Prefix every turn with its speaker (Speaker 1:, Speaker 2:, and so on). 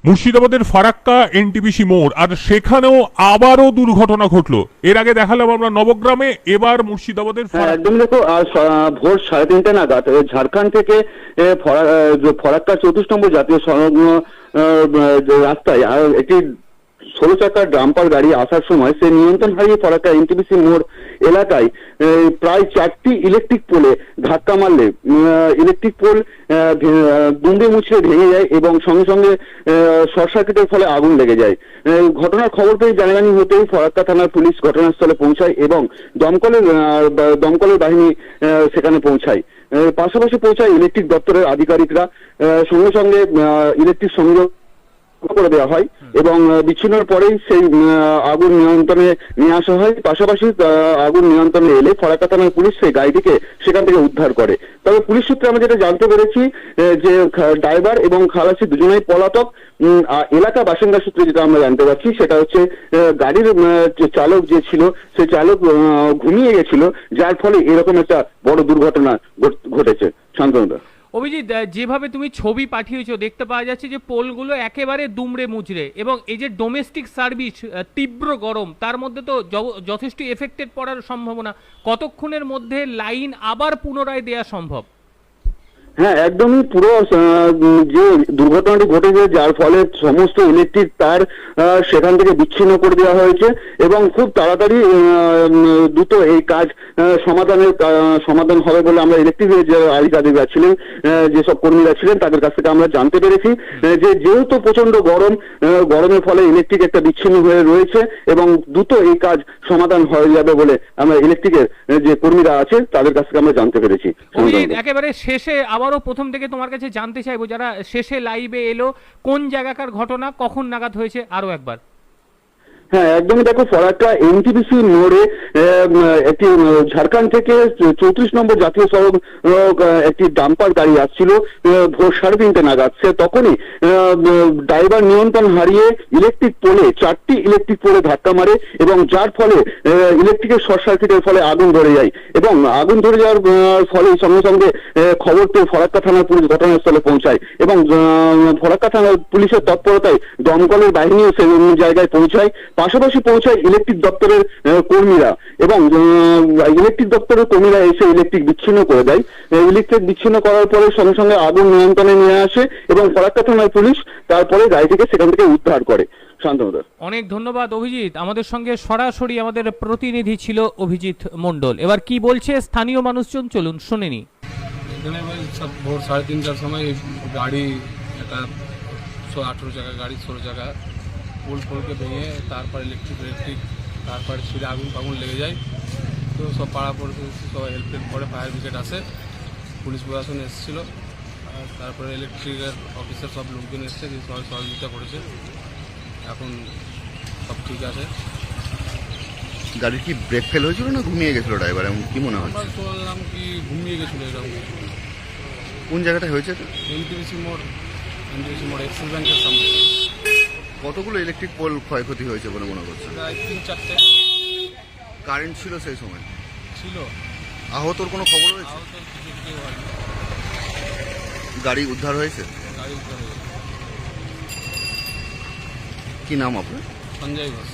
Speaker 1: মুর্শিদাবাদের ফারাক্কা এনটিপিসি মোড়, আর সেখানেও আবারও দুর্ঘটনা ঘটলো। এর আগে দেখালাম আমরা নবগ্রামে, এবার মুর্শিদাবাদের
Speaker 2: একদম। দেখো, ভোর 3:30 নাগাদ ঝাড়খণ্ড থেকে ফরাক্কা 34 নম্বর জাতীয় সড়ক রাস্তায় একটি 16 চাকার ডাম্পার গাড়ি আসার সময় সে নিয়ন্ত্রণ হারিয়ে ফরাক্কা এনটিপিসি মোড় এলাকায় প্রায় 4টি ইলেকট্রিক পোলে ধাক্কা মারলে ইলেকট্রিক পোল দুমড়ে মুচড়ে ভেঙে যায় এবং সঙ্গে সঙ্গে শর্ট সার্কিটের ফলে আগুন লেগে যায়। ঘটনার খবর পেয়ে জানাজানি হতেই ফরাক্কা থানার পুলিশ ঘটনাস্থলে পৌঁছায় এবং দমকলের বাহিনী সেখানে পৌঁছায়। পাশাপাশি পৌঁছায় ইলেকট্রিক দপ্তরের আধিকারিকরা। সঙ্গে সঙ্গে ইলেকট্রিক সংযোগ করে দেওয়া হয় এবং বিচ্ছিন্নর পরেই সেই আগুন নিয়ন্ত্রণে নিয়ে আসা হয়। পাশাপাশি আগুন নিয়ন্ত্রণে এলে ফরাক্কা থানার পুলিশ সেই গাড়িটিকে সেখান থেকে উদ্ধার করে। তবে পুলিশ সূত্রে আমরা যেটা জানতে পেরেছি যে ড্রাইভার এবং খালাসি দুজনেই পলাতক। এলাকা বাসিন্দা সূত্রে যেটা আমরা জানতে পারছি সেটা হচ্ছে গাড়ির চালক যে ছিল সে চালক ঘুমিয়ে গেছিল, যার ফলে এরকম একটা বড় দুর্ঘটনা ঘটেছে। শান্তনুদা,
Speaker 3: অভিজিৎ, যেভাবে তুমি ছবি পাঠিয়েছো দেখতে পাওয়া যাচ্ছে যে পোলগুলো একেবারে দুমড়ে মুচড়ে, এবং এই যে ডোমেস্টিক সার্ভিস তীব্র গরম, তার মধ্যে তো যথেষ্ট এফেক্টেড পড়ার সম্ভাবনা। কতক্ষণের মধ্যে লাইন আবার পুনরায় দেওয়া সম্ভব?
Speaker 2: হ্যাঁ, একদমই। পুরো যে দুর্ঘটনাটি ঘটেছে, যার ফলে সমস্ত ইলেকট্রিক তার সেখান থেকে বিচ্ছিন্ন করে দেওয়া হয়েছে এবং খুব তাড়াতাড়ি দ্রুত এই কাজ সমাধান হবে বলে আমরা ইলেকট্রিকের যে আধিকারিকরা ছিলেন, যেসব কর্মীরা ছিলেন তাদের কাছ থেকে আমরা জানতে পেরেছি যে যেহেতু প্রচন্ড গরমের ফলে ইলেকট্রিক একটা বিচ্ছিন্ন হয়ে রয়েছে এবং দ্রুত এই কাজ সমাধান হয়ে যাবে বলে আমরা ইলেকট্রিকের যে কর্মীরা আছে তাদের কাছ থেকে আমরা জানতে পেরেছি।
Speaker 3: একেবারে শেষে আবারও প্রথম থেকে তোমার কাছে জানতে চাইবো, যারা শেষে লাইভে এলো, কোন জায়গাকার ঘটনা, কখন নাগাদ হয়েছে, আরো একবার।
Speaker 2: হ্যাঁ, একদমই। দেখো, ফরাক্কা এনটিপিসি মোড়ে একটি ঝাড়খণ্ড থেকে 34 নম্বর জাতীয় সড়ক একটি ডাম্পার গাড়ি আসছিল ভোর 3:30 নাগাদ। সে তখনই ড্রাইভার নিয়ন্ত্রণ হারিয়ে ইলেকট্রিক পোলে 4টি ইলেকট্রিক পোলে ধাক্কা মারে এবং যার ফলে ইলেকট্রিকের শর্ট সার্কিটের ফলে আগুন ধরে যায় এবং আগুন ধরে যাওয়ার ফলে সঙ্গে সঙ্গে খবর পেয়ে ফরাক্কা থানার পুলিশ ঘটনাস্থলে পৌঁছায় এবং ফরাক্কা থানার পুলিশের তৎপরতায় দমকলের বাহিনীও সেই জায়গায় পৌঁছায়। পাশাপাশি পৌঁছায় ইলেকট্রিক দপ্তরের কর্মীরা এবং ইলেকট্রিক দপ্তরের কর্মীরা এসে ইলেকট্রিক বিচ্ছিন্ন করে দেয়। ইলেকট্রিক বিচ্ছিন্ন করার পরে সঙ্গে সঙ্গে আগুন নিয়ন্ত্রণে নিয়ে আসে এবং ফরাক্কা থানার পুলিশ তারপরে গাড়িটিকে সেখান থেকে উদ্ধার করে। শান্তনুদা,
Speaker 3: অনেক ধন্যবাদ অভিজিৎ। আমাদের সঙ্গে সরাসরি আমাদের প্রতিনিধি ছিল অভিজিৎ মণ্ডল। এবার কি বলছে স্থানীয় মানুষজন, চলুন শুনে নি।
Speaker 4: এখানে সব ভোর 3:30টার সময় গাড়ি, একটা 18 চাকা গাড়ি, 16 চাকা পোলকে ভেঙে তারপর ইলেকট্রিক তারপরে ছিঁড়ে আগুন লেগে যায়। তো সব পাড়া পড়ছে, সবাই হেল্প করে, ফায়ার ব্রিগেড আসে, পুলিশ প্রশাসন এসেছিলো, আর তারপরে ইলেকট্রিকের অফিসের সব লোকজন এসছে, যে সবাই সহযোগিতা করেছে। এখন সব ঠিক আছে।
Speaker 5: গাড়ি কি ব্রেক ফেল হয়েছিল না ঘুমিয়ে গেছিল ড্রাইভার, এমন কি মনে হচ্ছে?
Speaker 4: শুনলাম কি ঘুমিয়ে গেছিলো এরকম।
Speaker 5: কোন জায়গাটা হয়েছে?
Speaker 4: এনটিপিসি মোড় এক্সিস ব্যাংকের সামনে।
Speaker 5: কতগুলো ইলেকট্রিক পোল ক্ষয়ক্ষতি হয়েছে বলে মনে করছে?
Speaker 4: প্রায় 3-4টে।
Speaker 5: কারেন্ট ছিল সেই সময়?
Speaker 4: ছিল।
Speaker 5: আহতর কোনো খবর হয়েছে?
Speaker 4: কিছু হয়নি।
Speaker 5: গাড়ি উদ্ধার হয়েছে?
Speaker 4: গাড়ি উদ্ধার হয়েছে।
Speaker 5: কি নাম আপনার?
Speaker 4: সঞ্জয় ঘোষ।